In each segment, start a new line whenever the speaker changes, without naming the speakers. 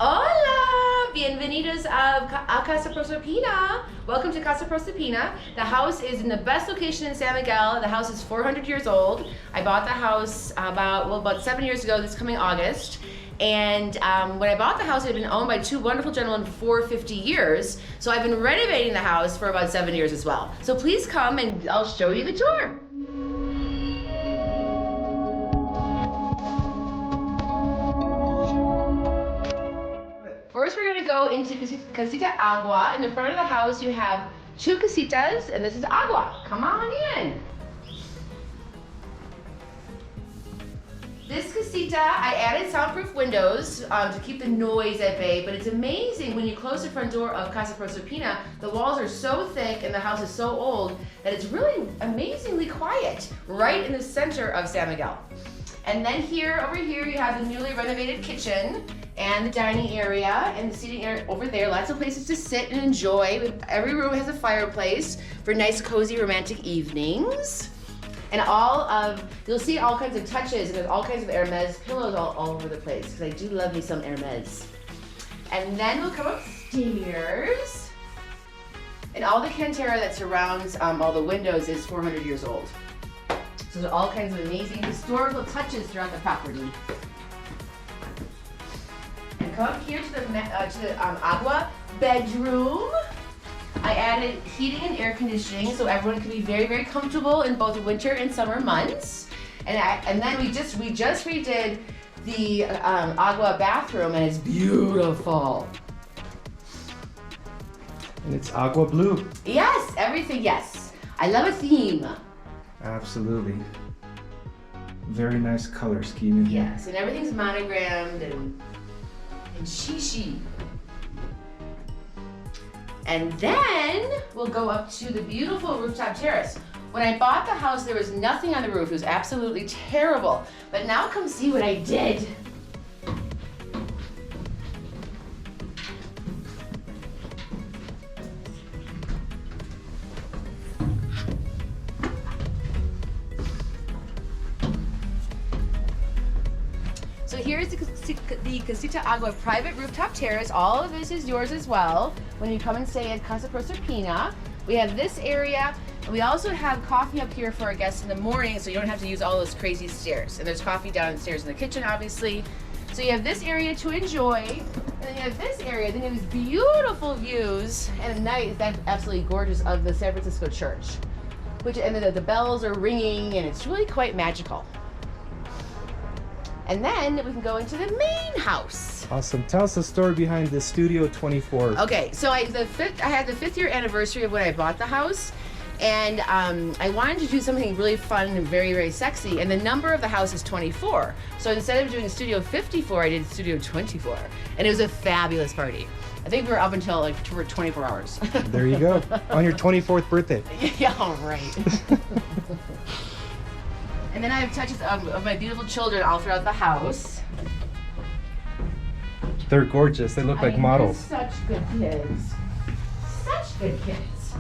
Hola! Bienvenidos a Casa Proina. Welcome to Casa Proina. The house is in the best location in San Miguel. The house is 400 years old. I bought the house about 7 years ago, this coming August. And when I bought the house, it had been owned by two wonderful gentlemen for 50 years. So I've been renovating the house for about 7 years as well. So please come and I'll show you the tour. First, we're gonna go into Casita Awa. In the front of the house, you have two casitas, and this is Agua. Come on in. This casita, I added soundproof windows to keep the noise at bay, but it's amazing when you close the front door of Casa Proina, the walls are so thick and the house is so old that it's really amazingly quiet, right in the center of San Miguel. And then over here, you have the newly renovated kitchen and the dining area and the seating area over there. Lots of places to sit and enjoy. Every room has a fireplace for nice, cozy, romantic evenings. And you'll see all kinds of touches, and there's all kinds of Hermes pillows all over the place, because I do love me some Hermes. And then we'll come upstairs, and all the cantera that surrounds all the windows is 400 years old. So there's all kinds of amazing historical touches throughout the property. And come up here to the Agua bedroom. I added heating and air conditioning so everyone can be very, very comfortable in both winter and summer months. And then we just redid the Agua bathroom, and it's beautiful.
And it's aqua blue.
Yes, everything, yes. I love a theme.
Absolutely. Very nice color scheme in here.
Yes, and everything's monogrammed and shishi. And then we'll go up to the beautiful rooftop terrace. When I bought the house, there was nothing on the roof. It was absolutely terrible. But now come see what I did. So here's the Casita Agua private rooftop terrace. All of this is yours as well when you come and stay at Casa Proina. We have this area, and we also have coffee up here for our guests in the morning, so you don't have to use all those crazy stairs. And there's coffee downstairs in the kitchen, obviously. So you have this area to enjoy, and then you have this area, then you have these beautiful views, and at night, that's absolutely gorgeous, of the San Francisco church. And the bells are ringing, and it's really quite magical. And then we can go into the main house.
Awesome. Tell us the story behind the Studio 24.
Okay, so I had the 5th year anniversary of when I bought the house, and I wanted to do something really fun and very, very sexy, and the number of the house is 24. So instead of doing Studio 54, I did Studio 24, and it was a fabulous party. I think we were up until like for 24 hours.
There you go. On your 24th birthday.
Yeah, all right. And then I have touches of my beautiful children all throughout the house.
They're gorgeous. They look like models.
Such good kids. Such good kids.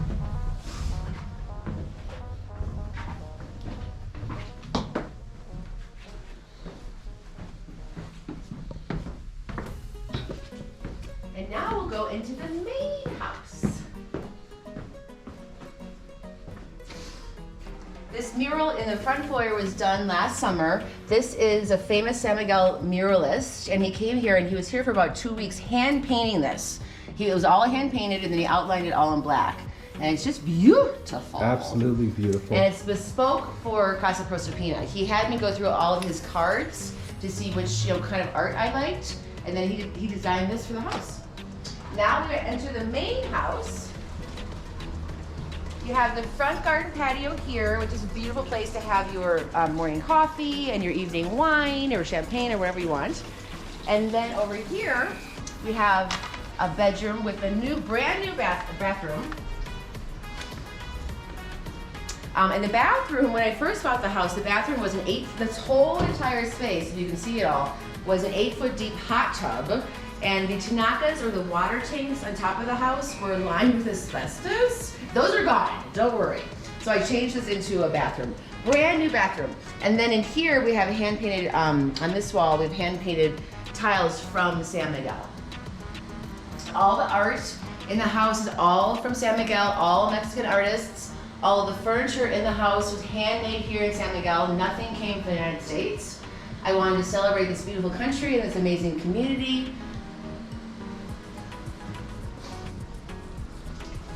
And now we'll go into the main house. This mural in the front foyer was done last summer. This is a famous San Miguel muralist, and he came here, and he was here for about 2 weeks hand painting this. It was all hand painted, and then he outlined it all in black. And it's just beautiful.
Absolutely beautiful.
And it's bespoke for Casa Proina. He had me go through all of his cards to see which kind of art I liked, and then he designed this for the house. Now we're going to enter the main house. You have the front garden patio here, which is a beautiful place to have your morning coffee and your evening wine or champagne or whatever you want. And then over here, we have a bedroom with a brand new bathroom. And the bathroom, when I first bought the house, the bathroom was this whole entire space, and you can see it all, was an 8-foot deep hot tub. And the tinakas, or the water tanks on top of the house, were lined with asbestos. Those are gone, don't worry. So I changed this into a bathroom. Brand new bathroom. And then in here we have hand painted, on this wall, we have hand painted tiles from San Miguel. All the art in the house is all from San Miguel, all Mexican artists. All of the furniture in the house was handmade here in San Miguel. Nothing came from the United States. I wanted to celebrate this beautiful country and this amazing community.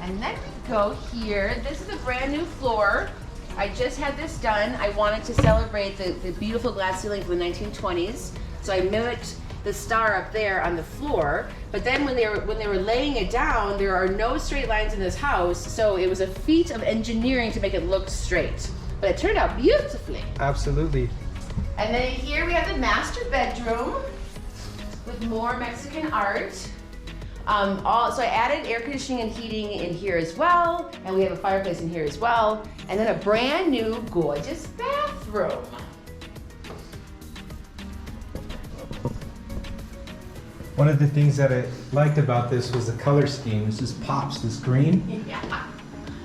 And then we go here. This is a brand new floor. I just had this done. I wanted to celebrate the beautiful glass ceiling from the 1920s. So I mimicked the star up there on the floor. But then when they were laying it down, there are no straight lines in this house. So it was a feat of engineering to make it look straight. But it turned out beautifully.
Absolutely.
And then here we have the master bedroom with more Mexican art. So I added air conditioning and heating in here as well, and we have a fireplace in here as well, and then a brand new gorgeous bathroom.
One of the things that I liked about this was the color scheme. This just pops, this green.
Yeah.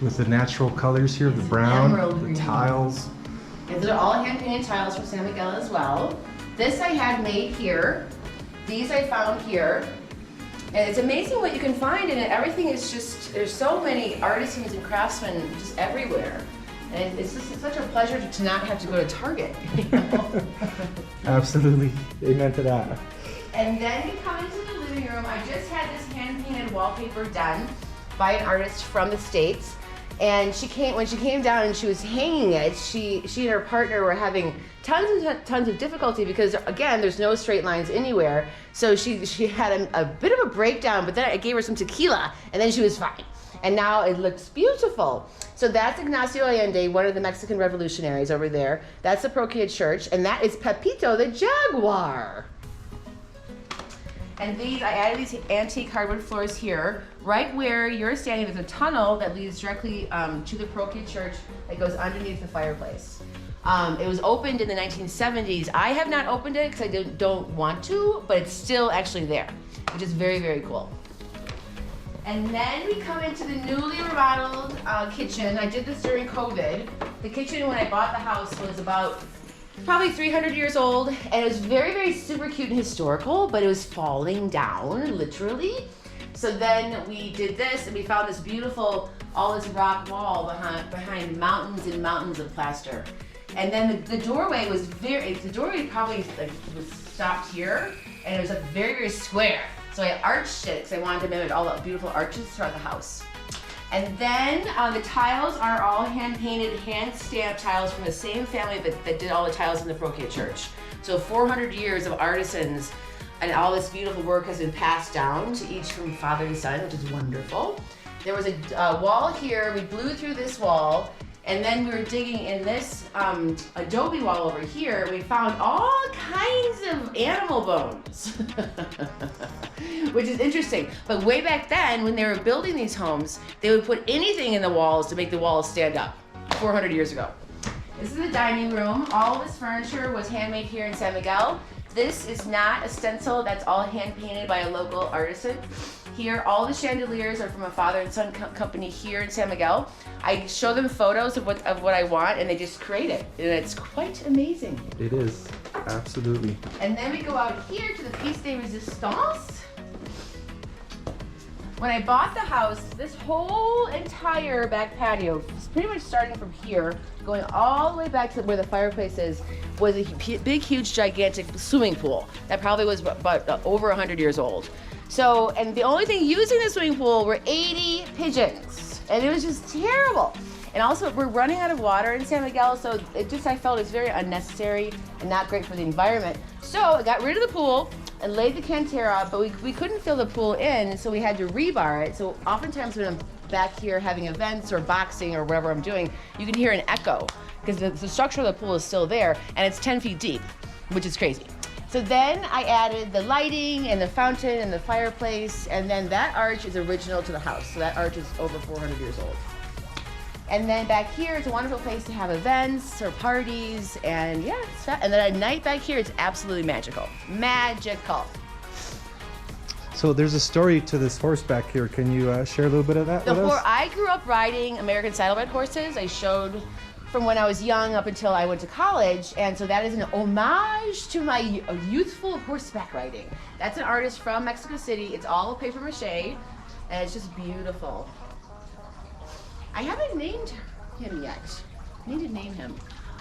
With the natural colors here, the brown, the tiles.
And these are all hand-painted tiles from San Miguel as well. This I had made here. These I found here. And it's amazing what you can find in it. Everything is just, there's so many artisans and craftsmen just everywhere. And it's just such a pleasure to not have to go to Target. You know?
Absolutely. Amen to that.
And then we come into the living room. I just had this hand-painted wallpaper done by an artist from the States. And when she came down and she was hanging it, she and her partner were having tons of difficulty because, again, there's no straight lines anywhere. So she had a bit of a breakdown, but then I gave her some tequila and then she was fine. And now it looks beautiful. So that's Ignacio Allende, one of the Mexican revolutionaries over there. That's the Proina Church, and that is Pepito the Jaguar. And I added these antique hardwood floors here. Right where you're standing, there's a tunnel that leads directly to the Proina Church that goes underneath the fireplace. It was opened in the 1970s. I have not opened it because I don't want to, but it's still actually there, which is very, very cool. And then we come into the newly remodeled kitchen. I did this during COVID. The kitchen when I bought the house was about probably 300 years old, and it was very, very super cute and historical, but it was falling down, literally. So then we did this, and we found this beautiful, all this rock wall behind mountains and mountains of plaster. And then the doorway was probably was stopped here, and it was like very, very square. So I arched it because I wanted to mimic all the beautiful arches throughout the house. And then the tiles are all hand-painted, hand-stamped tiles from the same family that did all the tiles in the Proina Church. So 400 years of artisans, and all this beautiful work has been passed down to each from father and son, which is wonderful. There was a wall here. We blew through this wall, and then we were digging in this adobe wall over here. We found all kinds of animal bones, which is interesting. But way back then, when they were building these homes, they would put anything in the walls to make the walls stand up 400 years ago. This is the dining room. All of this furniture was handmade here in San Miguel. This is not a stencil. That's all hand-painted by a local artisan. Here, all the chandeliers are from a father and son company here in San Miguel. I show them photos of what I want, and they just create it, and it's quite amazing.
It is, absolutely.
And then we go out here to the piece de resistance. When I bought the house, this whole entire back patio, pretty much starting from here, going all the way back to where the fireplace is, was a big, huge, gigantic swimming pool that probably was about over 100 years old. So, and the only thing using the swimming pool were 80 pigeons, and it was just terrible. And also, we're running out of water in San Miguel, so I felt it's very unnecessary and not great for the environment. So I got rid of the pool and laid the cantera, but we couldn't fill the pool in, so we had to rebar it. So oftentimes when I'm back here having events or boxing or whatever I'm doing, you can hear an echo because the structure of the pool is still there, and it's 10 feet deep, which is crazy. So then I added the lighting and the fountain and the fireplace, and then that arch is original to the house. So that arch is over 400 years old. And then back here, it's a wonderful place to have events or parties, and yeah, it's fun. And then at night back here, it's absolutely magical. Magical.
So there's a story to this horse back here. Can you share a little bit of that with us?
I grew up riding American saddlebred horses. I showed from when I was young up until I went to college, and so that is an homage to my youthful horseback riding. That's an artist from Mexico City. It's all paper mache, and it's just beautiful. I haven't named him yet. I need to name him.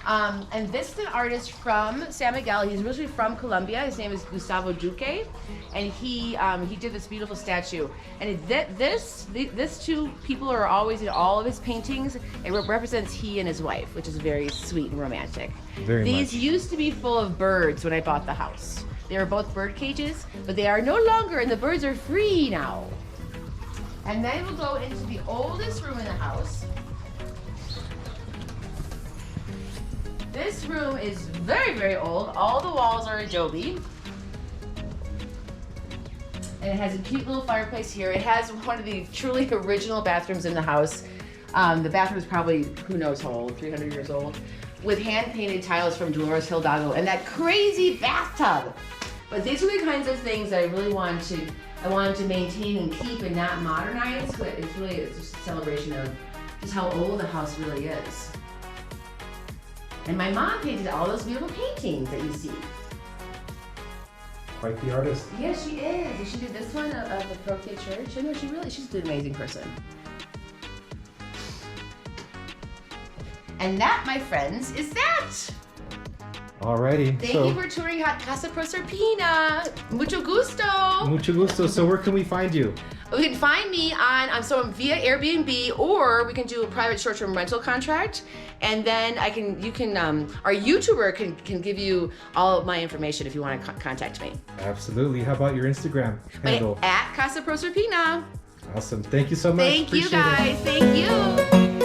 And this is an artist from San Miguel. He's originally from Colombia. His name is Gustavo Duque, and he did this beautiful statue. And this two people are always in all of his paintings. It represents he and his wife, which is very sweet and romantic. These used to be full of birds when I bought the house. They were both bird cages, but they are no longer, and the birds are free now. And then we'll go into the oldest room in the house. This room is very, very old. All the walls are adobe. And it has a cute little fireplace here. It has one of the truly original bathrooms in the house. The bathroom is probably, who knows how old, 300 years old, with hand-painted tiles from Dolores Hidalgo and that crazy bathtub. But these are the kinds of things that I really wanted to maintain and keep and not modernize. But it's just a celebration of just how old the house really is. And my mom painted all those beautiful paintings that you see.
Quite the artist.
Yes, she is. She did this one of the Parochial Church. I know she's an amazing person. And that, my friends, is that.
Alrighty.
Thank you for touring Casa Proserpina. Mucho gusto.
Mucho gusto. So where can we find you?
You can find me on via Airbnb, or we can do a private short-term rental contract, and then our YouTuber can give you all of my information if you want to contact me.
Absolutely. How about your Instagram handle?
At Casa Proserpina.
Awesome. Thank you so much.
Thank you
Appreciate it.
guys. Thank you.